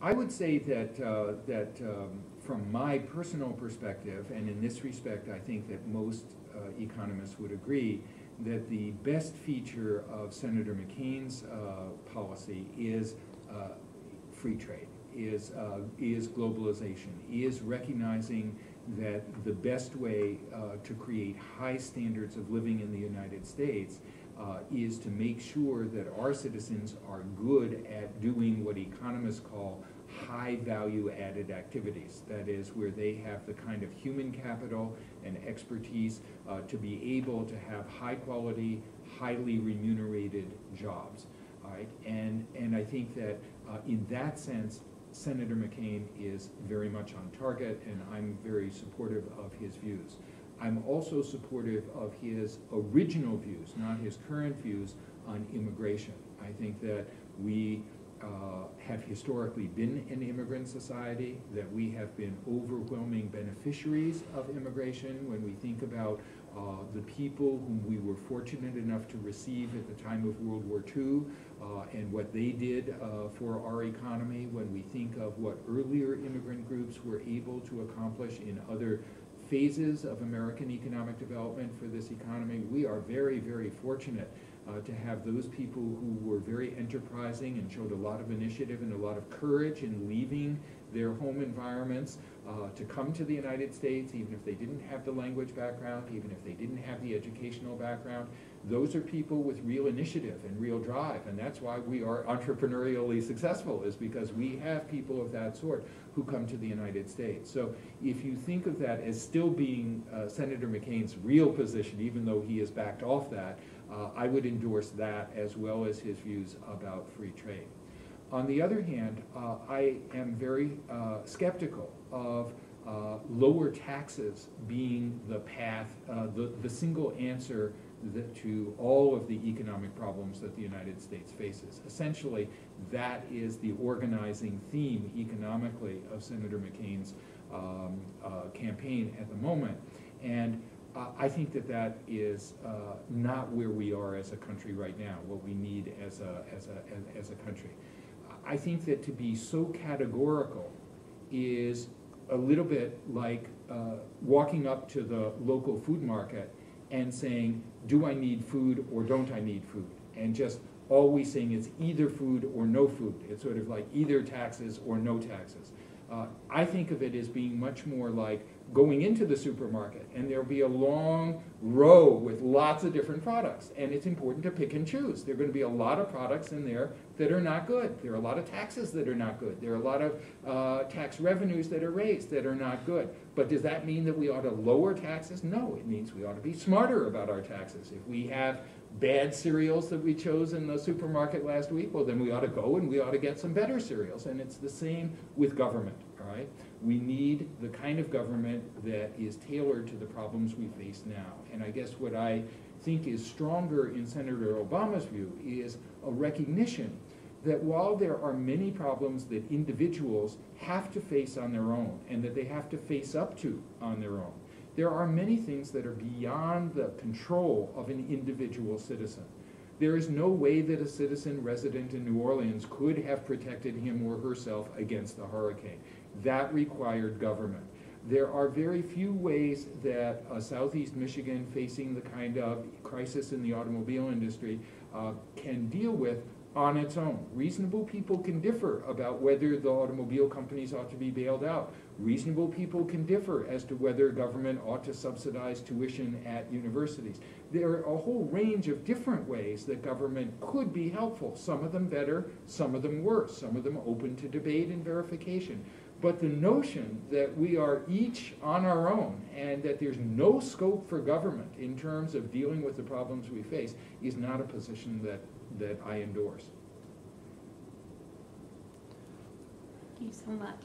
I would say that, from my personal perspective, and in this respect I think that most economists would agree, that the best feature of Senator McCain's policy is free trade, is globalization, is recognizing that the best way to create high standards of living in the United States is to make sure that our citizens are good at doing what economists call high value added activities. That is, where they have the kind of human capital and expertise to be able to have high quality, highly remunerated jobs. All right? And I think that in that sense, Senator McCain is very much on target, and I'm very supportive of his views. I'm also supportive of his original views, not his current views, on immigration. I think that we have historically been an immigrant society, that we have been overwhelming beneficiaries of immigration when we think about the people whom we were fortunate enough to receive at the time of World War II and what they did for our economy, when we think of what earlier immigrant groups were able to accomplish in other phases of American economic development for this economy. We are very, very fortunate to have those people who were very enterprising and showed a lot of initiative and a lot of courage in leaving their home environments to come to the United States, even if they didn't have the language background, even if they didn't have the educational background. Those are people with real initiative and real drive, and that's why we are entrepreneurially successful, is because we have people of that sort who come to the United States. So if you think of that as still being Senator McCain's real position, even though he has backed off that, I would endorse that as well as his views about free trade. On the other hand, I am very skeptical of lower taxes being the path, the single answer to all of the economic problems that the United States faces. Essentially, that is the organizing theme economically of Senator McCain's campaign at the moment. And I think that that is not where we are as a country right now, what we need as a country. I think that to be so categorical is a little bit like walking up to the local food market and saying, do I need food or don't I need food? And just always saying it's either food or no food. It's sort of like either taxes or no taxes. I think of it as being much more like going into the supermarket, and there'll be a long row with lots of different products, and it's important to pick and choose. There are going to be a lot of products in there that are not good. There are a lot of taxes that are not good. There are a lot of tax revenues that are raised that are not good. But does that mean that we ought to lower taxes? No, it means we ought to be smarter about our taxes. If we have bad cereals that we chose in the supermarket last week, well, then we ought to go and we ought to get some better cereals. And it's the same with government, all right? We need the kind of government that is tailored to the problems we face now. And I guess what I think is stronger in Senator Obama's view is a recognition that while there are many problems that individuals have to face on their own and that they have to face up to on their own, there are many things that are beyond the control of an individual citizen. There is no way that a citizen resident in New Orleans could have protected him or herself against the hurricane. That required government. There are very few ways that Southeast Michigan, facing the kind of crisis in the automobile industry, can deal with on its own. Reasonable people can differ about whether the automobile companies ought to be bailed out. Reasonable people can differ as to whether government ought to subsidize tuition at universities. There are a whole range of different ways that government could be helpful, some of them better, some of them worse, some of them open to debate and verification. But the notion that we are each on our own and that there's no scope for government in terms of dealing with the problems we face is not a position that I endorse. Thank you so much.